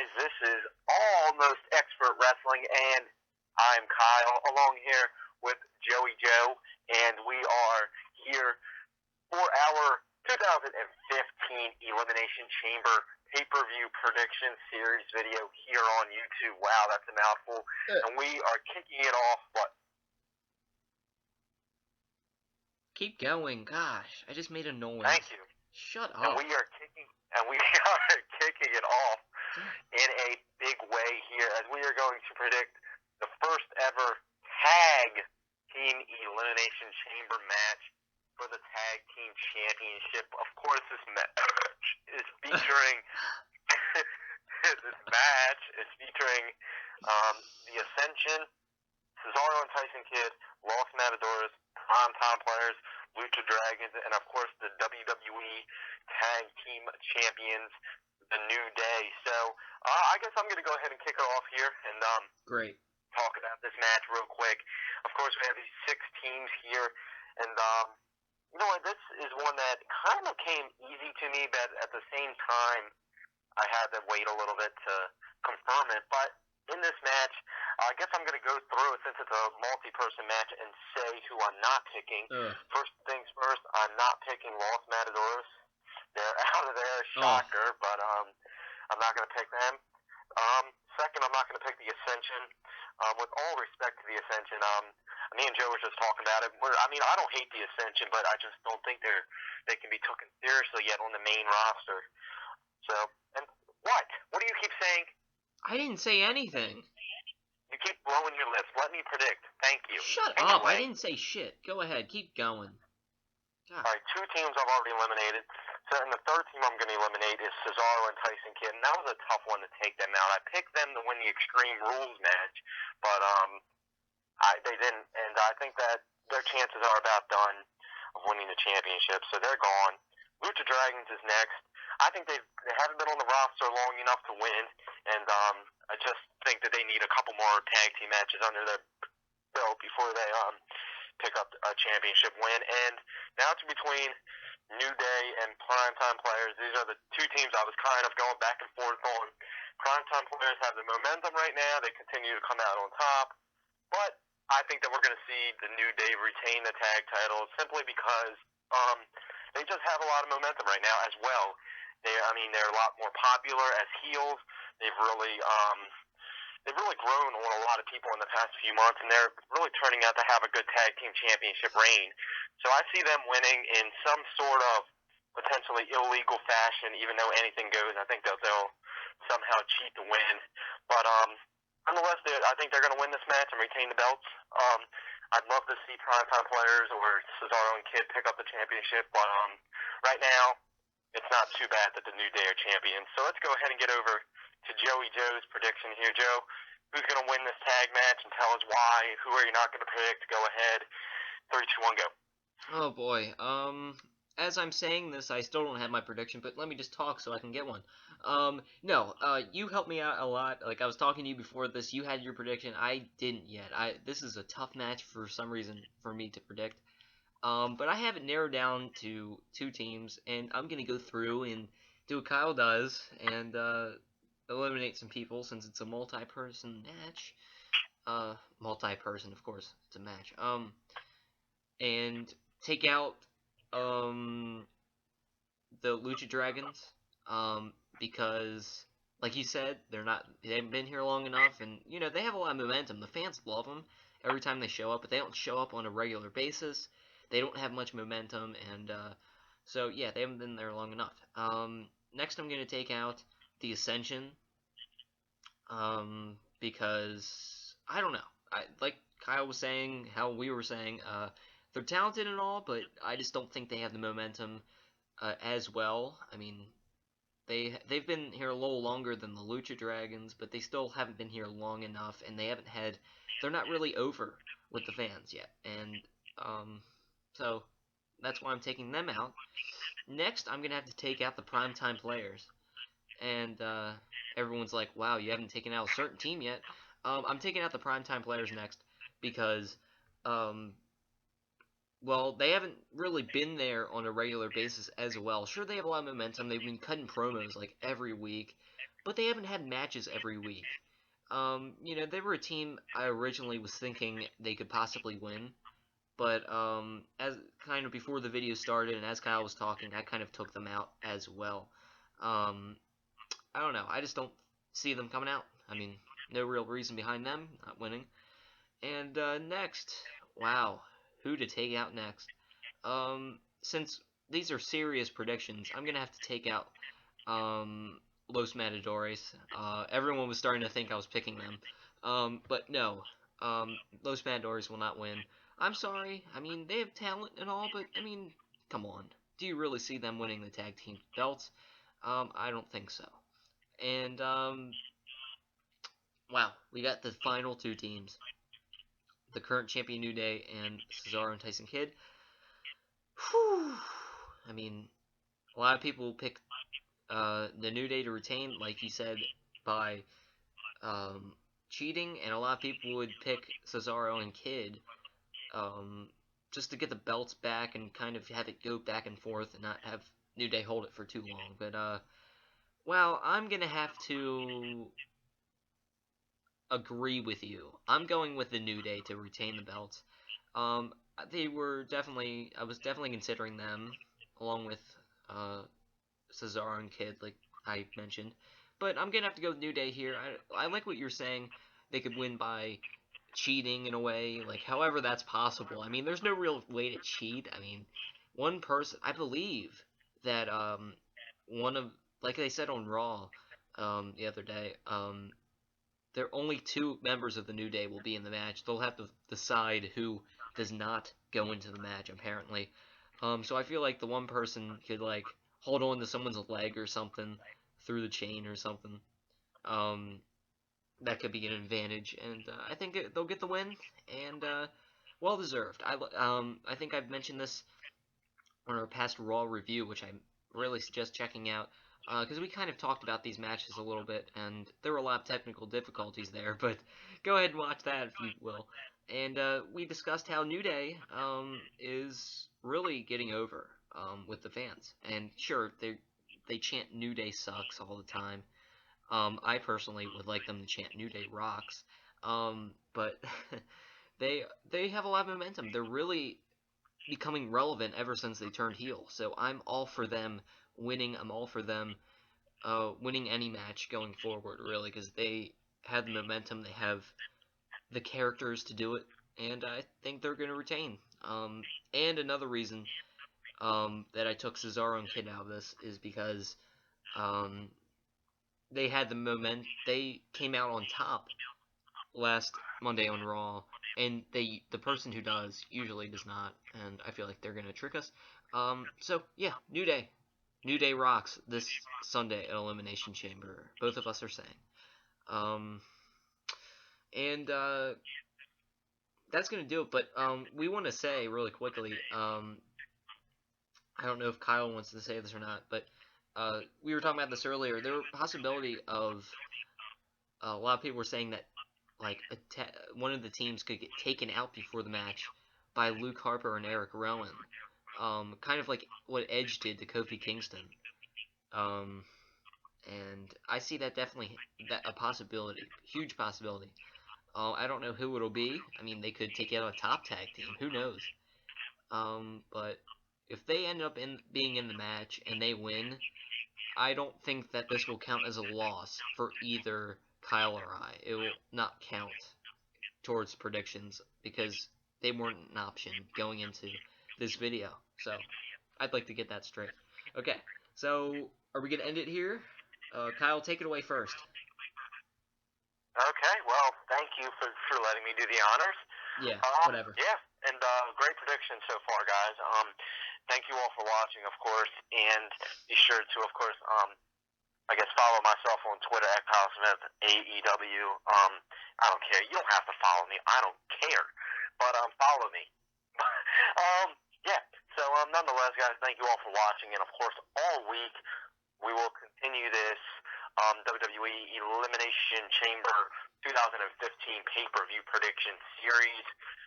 guys? This is Almost Expert Wrestling, and I'm Kyle, along here with Joey Joe, and we are here for our 2015 Elimination Chamber pay-per-view prediction series video here on YouTube. Wow, that's a mouthful. And we are kicking it off, Keep going. Gosh, I just made a noise. Thank you. Shut And up. we are kicking it off in a big way here, as we are going to predict the first ever tag team elimination chamber match for the tag team championship. Of course, this match is featuring the Ascension, Cesaro and Tyson Kidd, Los Matadors, Primetime Players, Lucha Dragons, and of course the WWE Tag Team Champions, the New Day. So I guess I'm going to go ahead and kick it off here and Great. talk about this match real quick. Of course, we have these 6 teams here, and you know what? This is one that kind of came easy to me, but at the same time, I had to wait a little bit to confirm it. But in this match, I guess I'm going to go through it since it's a multi-person match and say who I'm not picking. First things first, I'm not picking Los Matadores. They're out of there, shocker, but I'm not going to pick them. Second, I'm not going to pick the Ascension. With all respect to the Ascension, me and Joe were just talking about it. I don't hate the Ascension, but I just don't think they can be taken seriously yet on the main roster. So, and what? What do you keep saying? I didn't say anything. You keep blowing your lips. Let me predict. Thank you. Shut up. I didn't say shit. Go ahead. Keep going. God. All right, 2 teams I've already eliminated. So, and the third team I'm going to eliminate is Cesaro and Tyson Kidd. And that was a tough one to take them out. I picked them to win the Extreme Rules match, but they didn't. And I think that their chances are about done of winning the championship. So they're gone. Lucha Dragons is next. I think they haven't been on the roster long enough to win, and I just think that they need a couple more tag team matches under their belt before they pick up a championship win. And now it's between New Day and Primetime Players. These are the 2 teams I was kind of going back and forth on. Primetime Players have the momentum right now. They continue to come out on top, but I think that we're going to see the New Day retain the tag titles simply because they just have a lot of momentum right now as well. They're a lot more popular as heels. They've really grown on a lot of people in the past few months, and they're really turning out to have a good tag team championship reign. So I see them winning in some sort of potentially illegal fashion, even though anything goes. I think they'll somehow cheat to win. But nonetheless, I think they're going to win this match and retain the belts. I'd love to see Primetime Players or Cesaro and Kidd pick up the championship, but right now, it's not too bad that the New Day are champions. So let's go ahead and get over to Joey Joe's prediction here. Joe, who's going to win this tag match, and tell us why? Who are you not going to predict? Go ahead. 3, 2, 1, go. Oh boy. As I'm saying this, I still don't have my prediction, but let me just talk so I can get one. You helped me out a lot. Like, I was talking to you before this. You had your prediction. I didn't yet. This is a tough match for some reason for me to predict. But I have it narrowed down to 2 teams, and I'm going to go through and do what Kyle does and eliminate some people since it's a multi-person match. Multi-person, of course, it's a match. And take out the Lucha Dragons because, like you said, they haven't been here long enough, and they have a lot of momentum. The fans love them every time they show up, but they don't show up on a regular basis. They don't have much momentum, and so yeah, they haven't been there long enough. Next, I'm going to take out the Ascension because I don't know. Like Kyle was saying, how we were saying, they're talented and all, but I just don't think they have the momentum as well. They've been here a little longer than the Lucha Dragons, but they still haven't been here long enough, and they're not really over with the fans yet, and so that's why I'm taking them out. Next, I'm going to have to take out the Primetime Players. And everyone's like, wow, you haven't taken out a certain team yet. I'm taking out the Primetime Players next because, they haven't really been there on a regular basis as well. Sure, they have a lot of momentum. They've been cutting promos like every week. but they haven't had matches every week. They were a team I originally was thinking they could possibly win, but as kind of before the video started and as Kyle was talking, I kind of took them out as well. Um, I don't know. I just don't see them coming out. I mean, no real reason behind them not winning. And next, wow, who to take out next? Since these are serious predictions, I'm gonna have to take out Los Matadores. Everyone was starting to think I was picking them, but no, Los Matadores will not win. I'm sorry. I mean, they have talent and all, but I mean, come on. Do you really see them winning the tag team belts? I don't think so. And wow, we got the final two teams: the current champion New Day and Cesaro and Tyson Kidd. Whew. I mean, a lot of people pick the New Day to retain, like he said, by cheating, and a lot of people would pick Cesaro and Kidd just to get the belts back and kind of have it go back and forth and not have New Day hold it for too long. But, well, I'm going to have to agree with you. I'm going with the New Day to retain the belts. I was definitely considering them, along with Cesaro and Kidd, like I mentioned. But I'm gonna have to go with New Day here. I like what you're saying. They could win by cheating in a way, like however that's possible. I mean, there's no real way to cheat. I mean, one person, I believe that one of, like they said on Raw the other day, there are only two members of the New Day will be in the match. They'll have to decide who does not go into the match, apparently. So I feel like the one person could, like, hold on to someone's leg or something through the chain or something. That could be an advantage, and I think they'll get the win, and well deserved. I think I've mentioned this on our past Raw review, which I really suggest checking out, because we kind of talked about these matches a little bit, and there were a lot of technical difficulties there, but go ahead and watch that if you will. And we discussed how New Day is really getting over with the fans. And sure, they chant New Day sucks all the time. I personally would like them to chant New Day rocks. But they have a lot of momentum. They're really becoming relevant ever since they turned heel. So I'm all for them winning. I'm all for them winning any match going forward, really, because they have the momentum. They have the characters to do it, and I think they're going to retain. And another reason that I took Cesaro and Kidd out of this is because they had the moment. They came out on top last Monday on Raw, and the person who does usually does not, and I feel like they're going to trick us. So yeah, New Day rocks this Sunday at Elimination Chamber. Both of us are saying. And that's going to do it, but we want to say really quickly, I don't know if Kyle wants to say this or not, but we were talking about this earlier. There were a possibility of a lot of people were saying that like one of the teams could get taken out before the match by Luke Harper and Eric Rowan, kind of like what Edge did to Kofi Kingston. And I see that definitely a possibility, huge possibility. I don't know who it'll be. I mean, they could take out a top tag team. Who knows? But if they end up being in the match and they win, I don't think that this will count as a loss for either Kyle or I. It will not count towards predictions because they weren't an option going into this video. So I'd like to get that straight. Okay, so are we gonna end it here? Kyle, take it away first. Okay, well, thank you for letting me do the honors. Yeah, whatever. Yeah, and great prediction so far, guys. Thank you all for watching, of course, and be sure to, of course, I guess follow myself on Twitter at Kyle Smith AEW. I don't care. You don't have to follow me. I don't care, but follow me. Yeah. So nonetheless, guys, thank you all for watching, and of course, all week we will continue this WWE Elimination Chamber 2015 pay-per-view prediction series.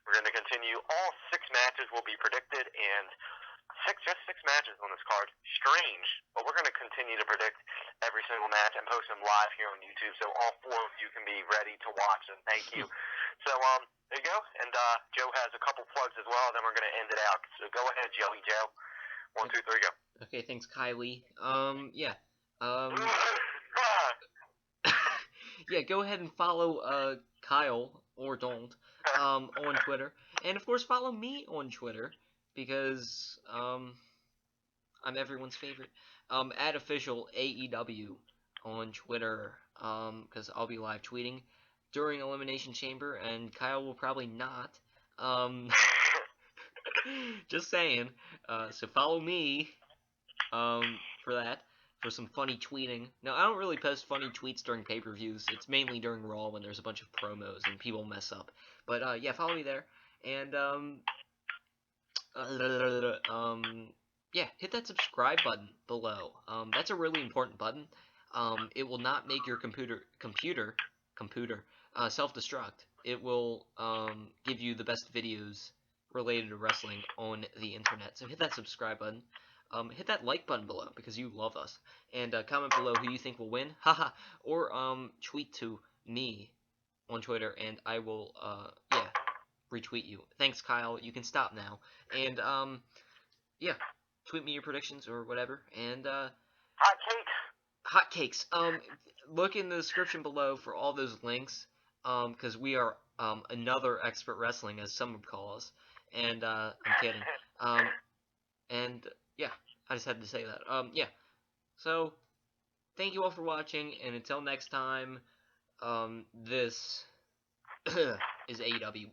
We're going to continue. All 6 matches will be predicted, and just six matches on this card. Strange, but we're going to continue to predict every single match and post them live here on YouTube, so all four of you can be ready to watch them. Thank you. So, there you go. And Joe has a couple plugs as well, and then we're going to end it out. So go ahead, Joey Joe. 1, 2, 3, go. Okay, thanks, Kylie. Yeah. Yeah, go ahead and follow Kyle, or don't, on Twitter. And of course follow me on Twitter, because I'm everyone's favorite. At official AEW on Twitter, because I'll be live tweeting during Elimination Chamber, and Kyle will probably not. Just saying. So follow me for that, for some funny tweeting. No, I don't really post funny tweets during pay-per-views. It's mainly during Raw when there's a bunch of promos and people mess up. But yeah, follow me there. And yeah, hit that subscribe button below. That's a really important button. It will not make your computer self-destruct. It will give you the best videos related to wrestling on the internet. So hit that subscribe button. Hit that like button below because you love us. And comment below who you think will win. Haha. Or tweet to me on Twitter and I will yeah, retweet you. Thanks, Kyle. You can stop now. And yeah, tweet me your predictions or whatever. And hotcakes. Look in the description below for all those links. Because we are another expert wrestling, as some would call us. And I'm kidding. And yeah, I just had to say that. Yeah. So thank you all for watching, and until next time, this is AEW.